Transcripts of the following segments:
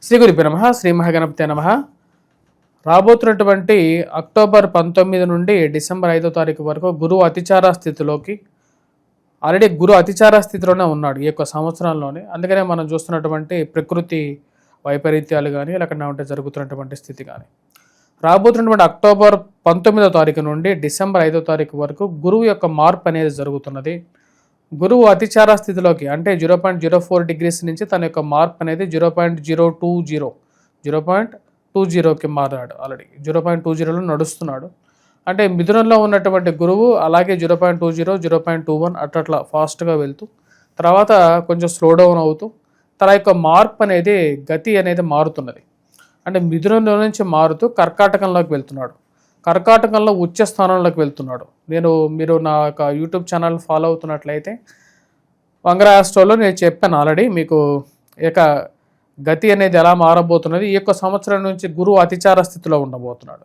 శ్రీ గురుభ్యో నమః. శ్రీ మహాగణపతే నమః. రాబోతున్నటువంటి అక్టోబర్ 19 నుండి డిసెంబర్ 5వ తారీఖు వరకు గురువు అతిచార స్థితిలోకి ఆల్రెడీ గురు అతిచార స్థితిలోనే ఉన్నాడు ఈ యొక్క సంవత్సరంలోనే. అందుకనే మనం చూస్తున్నటువంటి ప్రకృతి వైపరీత్యాలు కానీ లేకుండా ఉంటే జరుగుతున్నటువంటి స్థితి కానీ రాబోతున్నటువంటి అక్టోబర్ 19వ తారీఖు నుండి డిసెంబర్ 5వ తారీఖు వరకు గురువు యొక్క మార్పు అనేది జరుగుతున్నది. గురువు అతిచార స్థితిలోకి అంటే 0.04 డిగ్రీస్ నుంచి తన యొక్క మార్పు అనేది 0.20కి మారాడు. ఆల్రెడీ 0.20లో నడుస్తున్నాడు. అంటే మిథునంలో ఉన్నటువంటి గురువు అలాగే 0.20 0.21 అట్లా ఫాస్ట్గా వెళ్తూ తర్వాత కొంచెం స్లో డౌన్ అవుతూ తన యొక్క మార్పు అనేది గతి అనేది మారుతున్నది. అంటే మిథునంలో నుంచి మారుతూ కర్కాటకంలోకి వెళ్తున్నాడు. కర్కాటకంలో ఉచ్చ స్థానంలోకి వెళ్తున్నాడు. మీరు నా యొక్క యూట్యూబ్ ఛానల్ ఫాలో అవుతున్నట్లయితే వంగర ఆస్ట్రోలో నేను చెప్పాను ఆల్రెడీ మీకు ఇక గతి అనేది ఎలా మారబోతున్నది. ఈ యొక్క సంవత్సరం నుంచి గురువు అతిచార స్థితిలో ఉండబోతున్నాడు.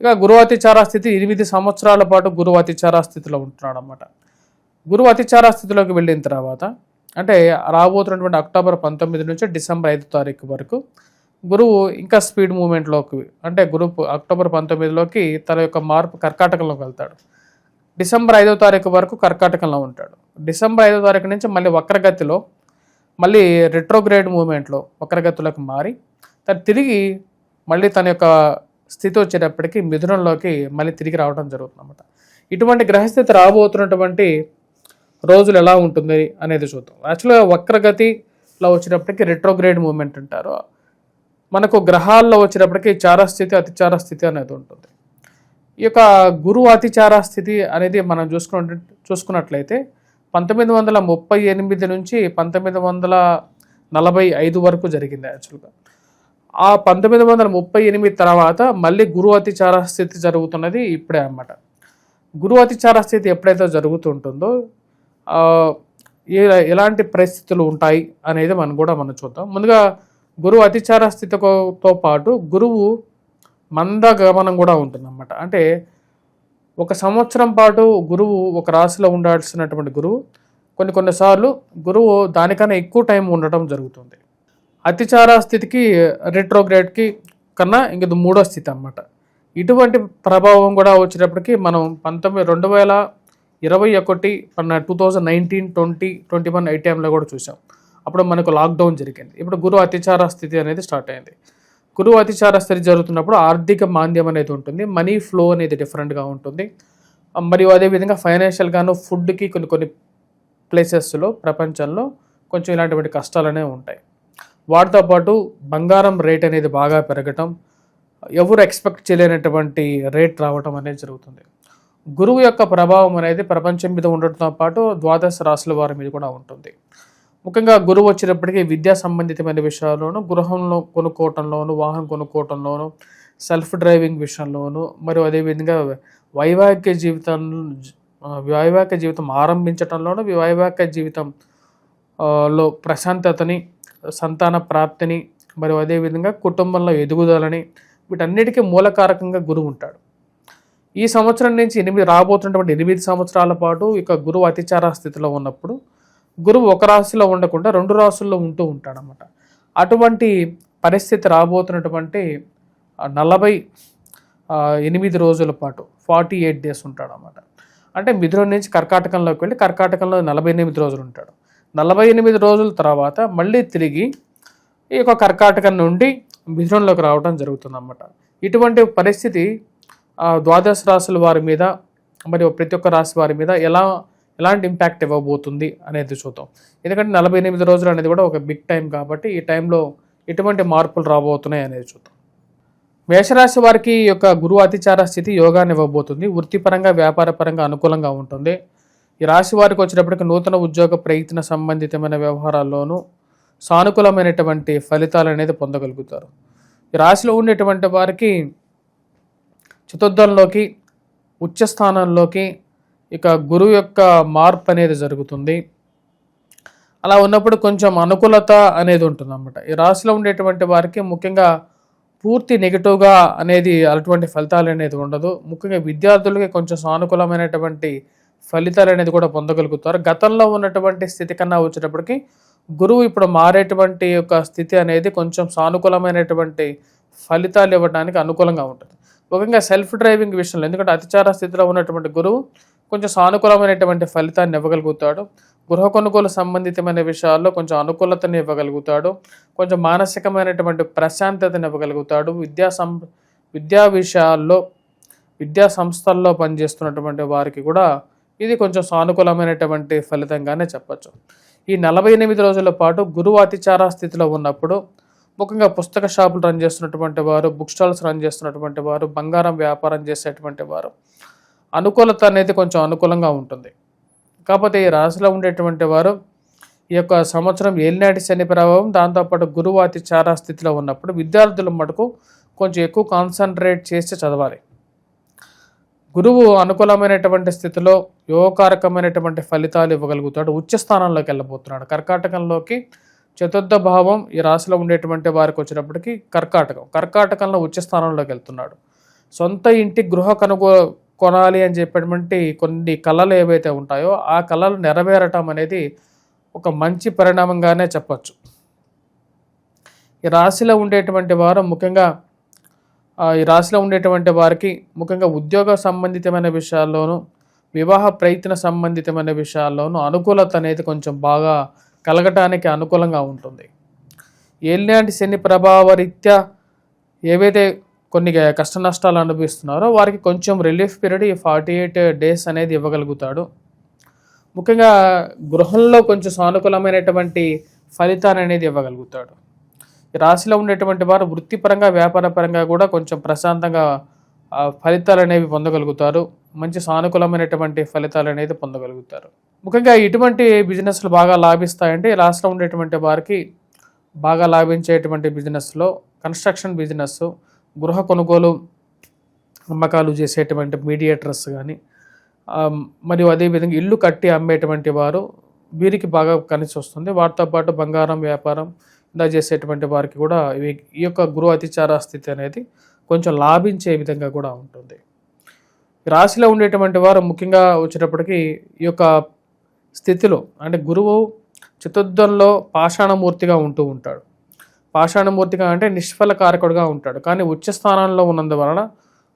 ఇక గురువు అతిచార స్థితి 8 సంవత్సరాల పాటు గురువు అతిచార స్థితిలో ఉంటున్నాడు అన్నమాట. గురువు అతిచార స్థితిలోకి వెళ్ళిన తర్వాత అంటే రాబోతున్నటువంటి అక్టోబర్ 19 నుంచి డిసెంబర్ 5వ తారీఖు వరకు గురువు ఇంకా స్పీడ్ మూమెంట్లోకి అంటే గురువు అక్టోబర్ 19లోకి తన యొక్క మార్పు కర్కాటకంలోకి వెళ్తాడు. డిసెంబర్ 5వ తారీఖు వరకు కర్కాటకంలో ఉంటాడు. డిసెంబర్ 5వ తారీఖు నుంచి మళ్ళీ వక్రగతిలో మళ్ళీ రెట్రోగ్రేడ్ మూమెంట్లో వక్రగతిలోకి మారి తిరిగి మళ్ళీ తన యొక్క స్థితి వచ్చేటప్పటికి మిథునంలోకి మళ్ళీ తిరిగి రావడం జరుగుతుంది అన్నమాట. ఇటువంటి గ్రహస్థితి రాబోతున్నటువంటి రోజులు ఎలా ఉంటుంది అనేది చూద్దాం. యాక్చువల్గా వక్రగతిలో వచ్చేటప్పటికి రెట్రోగ్రేడ్ మూమెంట్ అంటారు. మనకు గ్రహాల్లో వచ్చేటప్పటికి చారస్థితి అతిచార స్థితి అనేది ఉంటుంది. ఈ యొక్క గురువు అతిచార స్థితి అనేది మనం చూసుకున్నట్లయితే 1938 నుంచి 1945 వరకు జరిగింది. యాక్చువల్గా ఆ 1938 తర్వాత మళ్ళీ గురువు అతిచార స్థితి జరుగుతున్నది ఇప్పుడే అన్నమాట. గురువు అతిచార స్థితి ఎప్పుడైతే జరుగుతుంటుందో ఎలాంటి పరిస్థితులు ఉంటాయి అనేది మనం చూద్దాం. ముందుగా గురువు అతిచార స్థితితో పాటు గురువు మందగమనం కూడా ఉంటుందన్నమాట. అంటే ఒక సంవత్సరం పాటు గురువు ఒక రాశిలో ఉండాల్సినటువంటి గురువు కొన్నిసార్లు గురువు దానికన్నా ఎక్కువ టైం ఉండటం జరుగుతుంది. అతిచార స్థితికి రెట్రోగ్రేడ్కి కన్నా ఇంక మూడో స్థితి అన్నమాట. ఇటువంటి ప్రభావం కూడా వచ్చేటప్పటికి మనం 2021 2019 20 21 ఈ టైంలో కూడా చూసాం. అప్పుడు మనకు లాక్డౌన్ జరిగింది. ఇప్పుడు గురువు అతిచార స్థితి అనేది స్టార్ట్ అయింది. గురువు అతిచార స్థితి జరుగుతున్నప్పుడు ఆర్థిక మాంద్యం అనేది ఉంటుంది. మనీ ఫ్లో అనేది డిఫరెంట్గా ఉంటుంది. మరియు అదేవిధంగా ఫైనాన్షియల్గాను ఫుడ్కి కొన్ని ప్లేసెస్లో ప్రపంచంలో కొంచెం ఇలాంటి కష్టాలు అనేవి ఉంటాయి. వాటితో పాటు బంగారం రేట్ అనేది బాగా పెరగటం, ఎవరు ఎక్స్పెక్ట్ చేయలేనటువంటి రేట్ రావటం అనేది జరుగుతుంది. గురువు యొక్క ప్రభావం అనేది ప్రపంచం మీద ఉండటంతో పాటు ద్వాదశ రాశుల వారి మీద కూడా ఉంటుంది. ముఖ్యంగా గురువు వచ్చేటప్పటికీ విద్యా సంబంధితమైన విషయాల్లోనూ, గృహంలో కొనుక్కోవటంలోను, వాహనం కొనుక్కోవటంలో, సెల్ఫ్ డ్రైవింగ్ విషయంలోనూ, మరియు అదేవిధంగా వైవాహిక జీవితం ఆరంభించటంలోనూ, వైవాహిక జీవితంలో ప్రశాంతతని, సంతాన ప్రాప్తిని, మరియు అదేవిధంగా కుటుంబంలో ఎదుగుదలని వీటన్నిటికీ మూలకారకంగా గురువు ఉంటాడు. ఈ సంవత్సరం నుంచి రాబోతున్నటువంటి 8 సంవత్సరాల పాటు ఇక గురువు అతిచార స్థితిలో ఉన్నప్పుడు గురువు ఒక రాశిలో ఉండకుండా 2 రాశుల్లో ఉంటూ ఉంటాడనమాట. అటువంటి పరిస్థితి రాబోతున్నటువంటి 48 రోజుల పాటు 48 డేస్ ఉంటాడనమాట. అంటే మిథునం నుంచి కర్కాటకంలోకి వెళ్ళి కర్కాటకంలో 48 రోజులు ఉంటాడు. 48 రోజుల తర్వాత మళ్ళీ తిరిగి ఈ యొక్క కర్కాటకం నుండి మిథునంలోకి రావడం జరుగుతుందన్నమాట. ఇటువంటి పరిస్థితి ద్వాదశ రాశుల వారి మీద మరియు ప్రతి ఒక్క రాశి వారి మీద ఎలాంటి ఇంపాక్ట్ ఇవ్వబోతుంది అనేది చూద్దాం. ఎందుకంటే 48 రోజులు అనేది కూడా ఒక బిగ్ టైం కాబట్టి ఈ టైంలో ఎటువంటి మార్పులు రాబోతున్నాయి అనేది చూద్దాం. మేషరాశి వారికి ఈ యొక్క గురువు అతిచార స్థితి యోగాన్ని ఇవ్వబోతుంది. వృత్తిపరంగా వ్యాపారపరంగా అనుకూలంగా ఉంటుంది. ఈ రాశి వారికి వచ్చేటప్పటికి నూతన ఉద్యోగ ప్రయత్న సంబంధితమైన వ్యవహారాల్లోనూ సానుకూలమైనటువంటి ఫలితాలు అనేది పొందగలుగుతారు. ఈ రాశిలో ఉండేటువంటి వారికి చతుర్థంలోకి ఉచ్చస్థానంలోకి ఇక గురువు యొక్క మార్పు అనేది జరుగుతుంది. అలా ఉన్నప్పుడు కొంచెం అనుకూలత అనేది ఉంటుంది అన్నమాట. ఈ రాశిలో ఉండేటువంటి వారికి ముఖ్యంగా పూర్తి నెగిటివ్గా అనేది అటువంటి ఫలితాలు అనేది ఉండదు. ముఖ్యంగా విద్యార్థులకి కొంచెం సానుకూలమైనటువంటి ఫలితాలు అనేది కూడా పొందగలుగుతారు. గతంలో ఉన్నటువంటి స్థితి కన్నా వచ్చేటప్పటికి గురువు ఇప్పుడు మారేటువంటి యొక్క స్థితి అనేది కొంచెం సానుకూలమైనటువంటి ఫలితాలు ఇవ్వడానికి అనుకూలంగా ఉంటుంది. ముఖ్యంగా సెల్ఫ్ డ్రైవింగ్ విషయంలో, ఎందుకంటే అతిచార స్థితిలో ఉన్నటువంటి గురువు కొంచెం సానుకూలమైనటువంటి ఫలితాన్ని ఇవ్వగలుగుతాడు. గృహ కొనుగోలు సంబంధితమైన విషయాల్లో కొంచెం అనుకూలతని ఇవ్వగలుగుతాడు. కొంచెం మానసికమైనటువంటి ప్రశాంతతని ఇవ్వగలుగుతాడు. విద్యా విషయాల్లో, విద్యా సంస్థల్లో పనిచేస్తున్నటువంటి వారికి కూడా ఇది కొంచెం సానుకూలమైనటువంటి ఫలితంగానే చెప్పచ్చు. ఈ 48 రోజుల పాటు గురువు అతిచార స్థితిలో ఉన్నప్పుడు ముఖ్యంగా పుస్తక షాపులు రన్ చేస్తున్నటువంటి వారు, బుక్ స్టాల్స్ రన్ చేస్తున్నటువంటి వారు, బంగారం వ్యాపారం చేసేటువంటి వారు అనుకూలత అనేది కొంచెం అనుకూలంగా ఉంటుంది. కాకపోతే ఈ రాశిలో ఉండేటువంటి వారు ఈ యొక్క సంవత్సరం ఏలినాటి శని ప్రభావం, దాంతోపాటు గురువు అతిచార స్థితిలో ఉన్నప్పుడు విద్యార్థుల మటుకు కొంచెం ఎక్కువ కాన్సన్ట్రేట్ చేసి చదవాలి. గురువు అనుకూలమైనటువంటి స్థితిలో యోగకారకమైనటువంటి ఫలితాలు ఇవ్వగలుగుతాడు. ఉచ్చ స్థానంలోకి వెళ్ళబోతున్నాడు. కర్కాటకంలోకి చతుర్థ భావం ఈ రాశిలో ఉండేటువంటి వారికి వచ్చినప్పటికీ కర్కాటకంలో ఉచ్చ స్థానంలోకి వెళ్తున్నాడు. సొంత ఇంటి గృహ కొనాలి అని చెప్పేటువంటి కొన్ని కళలు ఏవైతే ఉంటాయో ఆ కళలు నెరవేరటం అనేది ఒక మంచి పరిణామంగానే చెప్పచ్చు. ఈ రాశిలో ఉండేటువంటి వారు ముఖ్యంగా ముఖ్యంగా ఉద్యోగ సంబంధితమైన విషయాల్లోనూ, వివాహ ప్రయత్న సంబంధితమైన విషయాల్లోనూ అనుకూలత అనేది కొంచెం బాగా కలగటానికి అనుకూలంగా ఉంటుంది. ఏలినాటి శని ప్రభావరీత్యా ఏవైతే కొన్ని కష్ట నష్టాలు అనుభవిస్తున్నారో వారికి కొంచెం రిలీఫ్ పీరియడ్ ఈ 48 days అనేది ఇవ్వగలుగుతాడు. ముఖ్యంగా గృహంలో కొంచెం సానుకూలమైనటువంటి ఫలితాన్ని అనేది ఇవ్వగలుగుతాడు. ఈ రాశిలో ఉండేటువంటి వారు వృత్తిపరంగా, వ్యాపారపరంగా కూడా కొంచెం ప్రశాంతంగా ఫలితాలు అనేవి పొందగలుగుతారు. మంచి సానుకూలమైనటువంటి ఫలితాలు అనేది పొందగలుగుతారు. ముఖ్యంగా ఇటువంటి బిజినెస్లు బాగా లాభిస్తాయంటే ఈ రాశిలో ఉండేటువంటి వారికి బాగా లాభించేటువంటి బిజినెస్లో కన్స్ట్రక్షన్ బిజినెస్, గృహ కొనుగోలు అమ్మకాలు చేసేటువంటి మీడియేటర్స్ కానీ, మరియు అదేవిధంగా ఇల్లు కట్టి అమ్మేటువంటి వారు, వీరికి బాగా కలిసి వస్తుంది. వాటితో పాటు బంగారం వ్యాపారం ఇలా చేసేటువంటి వారికి కూడా ఈ యొక్క గురు అతిచార స్థితి అనేది కొంచెం లాభించే విధంగా కూడా ఉంటుంది. రాశిలో ఉండేటువంటి వారు ముఖ్యంగా వచ్చేటప్పటికి ఈ యొక్క స్థితిలో అంటే గురువు చతుర్థంలో పాషాణమూర్తిగా ఉంటూ ఉంటాడు. పాషాణమూర్తిగా అంటే నిష్ఫల కారకుడుగా ఉంటాడు. కానీ ఉచ్చ స్థానంలో ఉన్నందువలన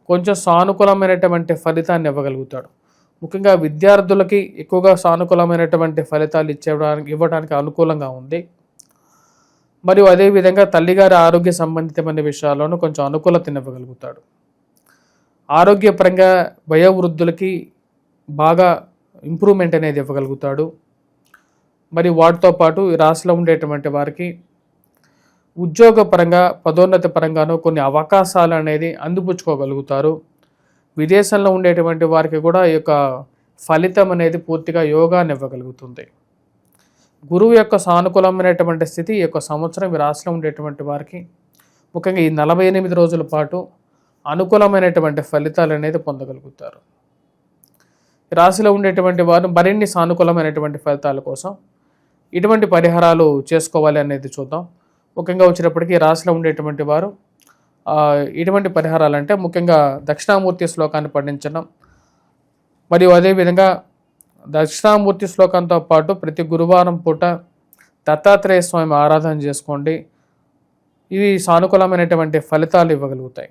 కొంచెం సానుకూలమైనటువంటి ఫలితాన్ని ఇవ్వగలుగుతాడు. ముఖ్యంగా విద్యార్థులకి ఎక్కువగా సానుకూలమైనటువంటి ఫలితాలు ఇవ్వడానికి అనుకూలంగా ఉంది. మరియు అదేవిధంగా తల్లిగారి ఆరోగ్య సంబంధితమైన విషయాల్లోనూ కొంచెం అనుకూలతను ఇవ్వగలుగుతాడు. ఆరోగ్యపరంగా వయోవృద్ధులకి బాగా ఇంప్రూవ్మెంట్ అనేది ఇవ్వగలుగుతాడు. మరి వాటితో పాటు ఈ రాశిలో ఉండేటువంటి వారికి ఉద్యోగపరంగా, పదోన్నతి పరంగానూ కొన్ని అవకాశాలు అనేది అందిపుచ్చుకోగలుగుతారు. విదేశంలో ఉండేటువంటి వారికి కూడా ఈ యొక్క ఫలితం అనేది పూర్తిగా యోగాన్ని ఇవ్వగలుగుతుంది. గురువు యొక్క సానుకూలమైనటువంటి స్థితి ఈ యొక్క సంవత్సరం ఈ రాశిలో ఉండేటువంటి వారికి ముఖ్యంగా ఈ 48 రోజుల పాటు అనుకూలమైనటువంటి ఫలితాలు అనేది పొందగలుగుతారు. ఈ రాశిలో ఉండేటువంటి వారు మరిన్ని సానుకూలమైనటువంటి ఫలితాల కోసం ఇటువంటి పరిహారాలు చేసుకోవాలి అనేది చూద్దాం. ముఖ్యంగా వచ్చేటప్పటికీ రాశిలో ఉండేటువంటి వారు ఇటువంటి పరిహారాలు అంటే ముఖ్యంగా దక్షిణామూర్తి శ్లోకాన్ని పఠించడం, మరియు అదేవిధంగా దక్షిణామూర్తి శ్లోకంతో పాటు ప్రతి గురువారం పూట దత్తాత్రేయ స్వామి ఆరాధన చేసుకోండి. ఇవి సానుకూలమైనటువంటి ఫలితాలు ఇవ్వగలుగుతాయి.